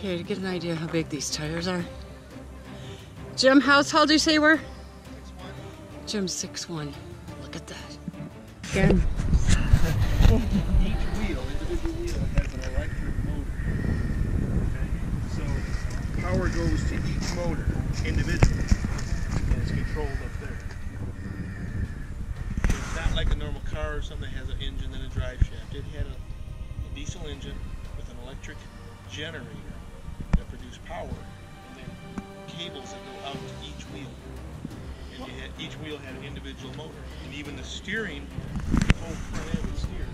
Okay, to get an idea how big these tires are. Jim, how tall do you say you were? 6'1". Jim's 6'1". Look at that. Again. Each wheel, individual wheel, has an electric motor. Okay? So power goes to each motor individually, and it's controlled up there. So it's not like a normal car or something that has an engine and a drive shaft. It had a diesel engine with an electric generator that produced power, and then cables that go out to each wheel. And each wheel had an individual motor, and even the steering, the whole front end would steer.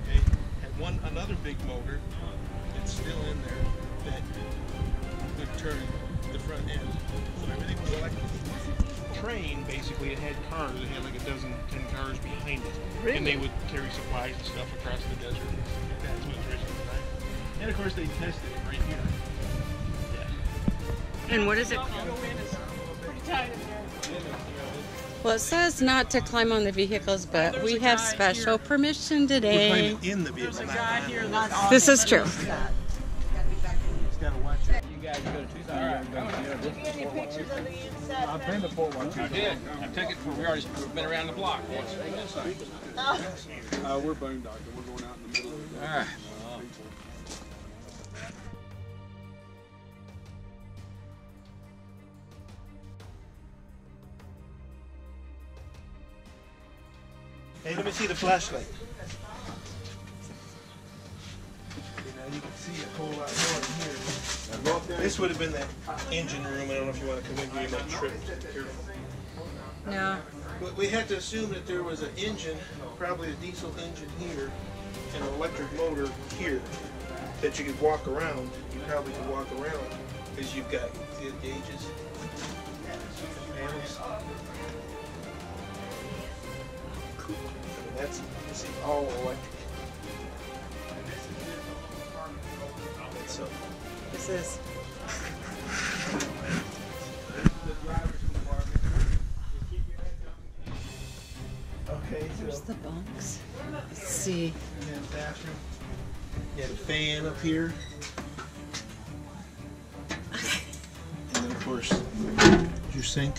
Okay, had another big motor that's still in there that would turn the front end. So everything was electric. Train, basically, it had cars. It had like 10 cars behind it, Really? and they would carry supplies and stuff across the desert. And stuff like that. That's what it was originally designed. And of course, they tested it right here. Yeah. And what is it called? Well, it says not to climb on the vehicles, but we have special permission today. We're climbing in the vehicle. This is true. He's got to watch it. You guys go to Tucson. All right. Did you get any pictures of the inside? I've been to Fort Worth. I did. I took it for, we've been around the block once. We're boondocking. We're going out in the middle of it. All right. Hey, let me see the flashlight. You can see a whole lot more in here. This would have been the engine room. I don't know if you want to come in here, you might trip. Careful. No. But we had to assume that there was an engine, probably a diesel engine here, and an electric motor here, that you could walk around. You probably could walk around because you've got the gauges, panels. That's all electric. So This is. okay, There's so the bunks. Let's see. you have the bathroom. You have a fan up here. And then of course your sink.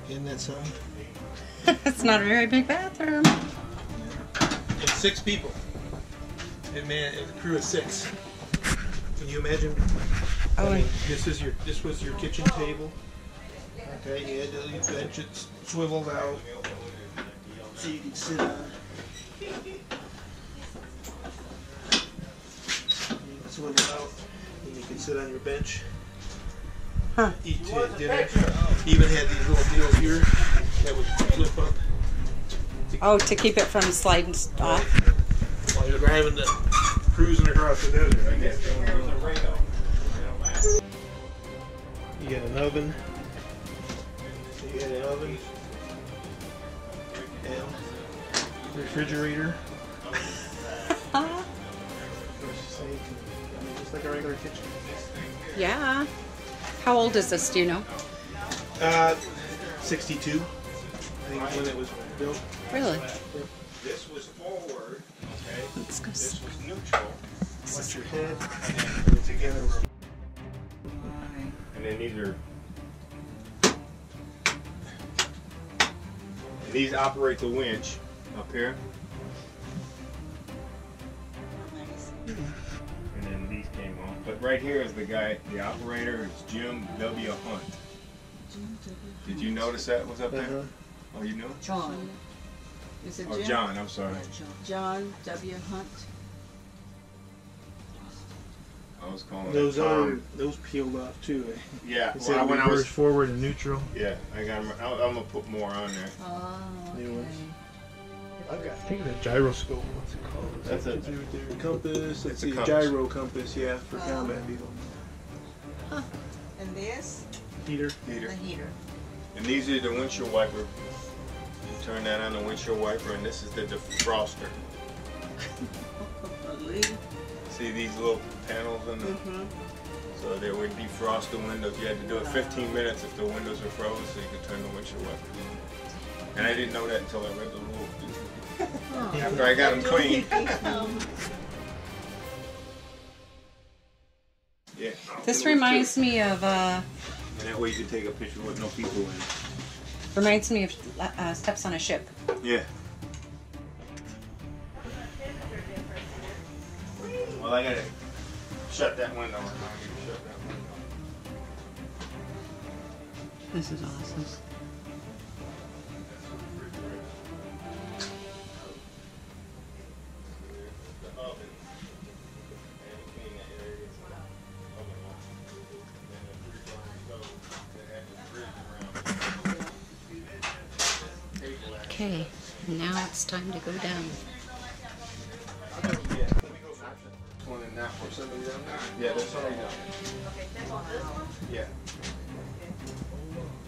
Isn't that something? It's not a very big bathroom. It's 6 people. And man, it's a crew of 6. Can you imagine? Oh, I mean, this was your kitchen table. Okay, you had the bench, it's swiveled out, so you can sit on. You can swivel out, and you can sit on your bench. Huh. Eat dinner. Even had these little deals here that would flip up. Oh, to keep it from sliding off. While you're driving the cruising across the desert, I guess. You got an oven. You got an oven. And refrigerator. Just like a regular kitchen. Yeah. How old is this? Do you know? 62. I think when it was built. Really? This was forward. Okay. Let's go. This was neutral. Watch your head. And it's together. And then these are. And these operate the winch up here. And then these came on. But right here is the guy, the operator. It's Jim W. Hunt. Did you notice that was up there? Oh, you know? John. Is it Oh, Jim? John. I'm sorry. John W. Hunt. I was calling Those it Tom. those peeled off too. Yeah. Instead Well, of when I was. reverse, forward and neutral. Yeah, I got. I'm gonna put more on there. Oh, New okay. ones. I think of that gyroscope. What's it called? That's a- the compass. It's It's a a compass. gyro compass. Yeah, for combat vehicle. And this, Heater. Heater. the heater. And these are the windshield wiper. You turn that on the windshield wiper, and this is the defroster. See these little panels in the. So they would defrost the windows. You had to do it 15 minutes if the windows were frozen, so you could turn the windshield wiper on. And I didn't know that until I read the rules. After I got them clean. Yeah. This reminds me of And that way you can take a picture with no people in it. reminds me of steps on a ship. Yeah. Well, I gotta shut that window. Remind me to shut that window. This is awesome. Okay, now it's time to go down. One in that or somebody down there? Yeah, there's somebody down there. Yeah.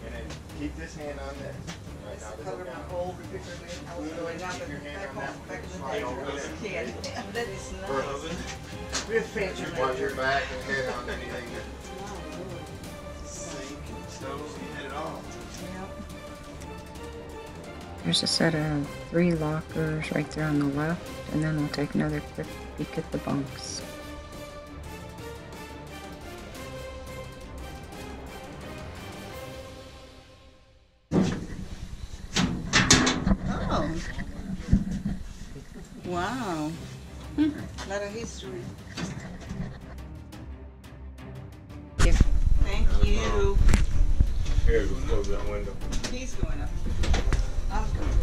And then keep this hand on this. Right now, Cover my whole refrigerator. I was going out Keep your hand on that. back in the Slide day. over I was there. a kid. That is For a nice. husband. Just Refrigerator. watch your back and head on anything that sink, stove, you hit it all. Yep. There's a set of 3 lockers right there on the left, and then we'll take another quick peek at the bunks. Oh. Wow. A lot of history. Here. Thank you. Here, we'll close that window. He's going up. I'm going up.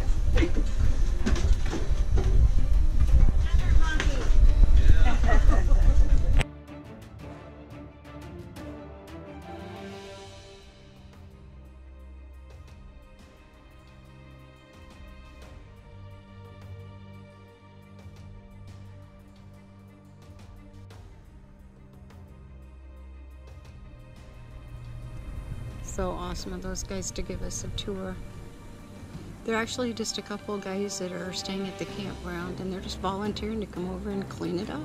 So awesome of those guys to give us a tour. They're actually just a couple guys that are staying at the campground, and they're just volunteering to come over and clean it up.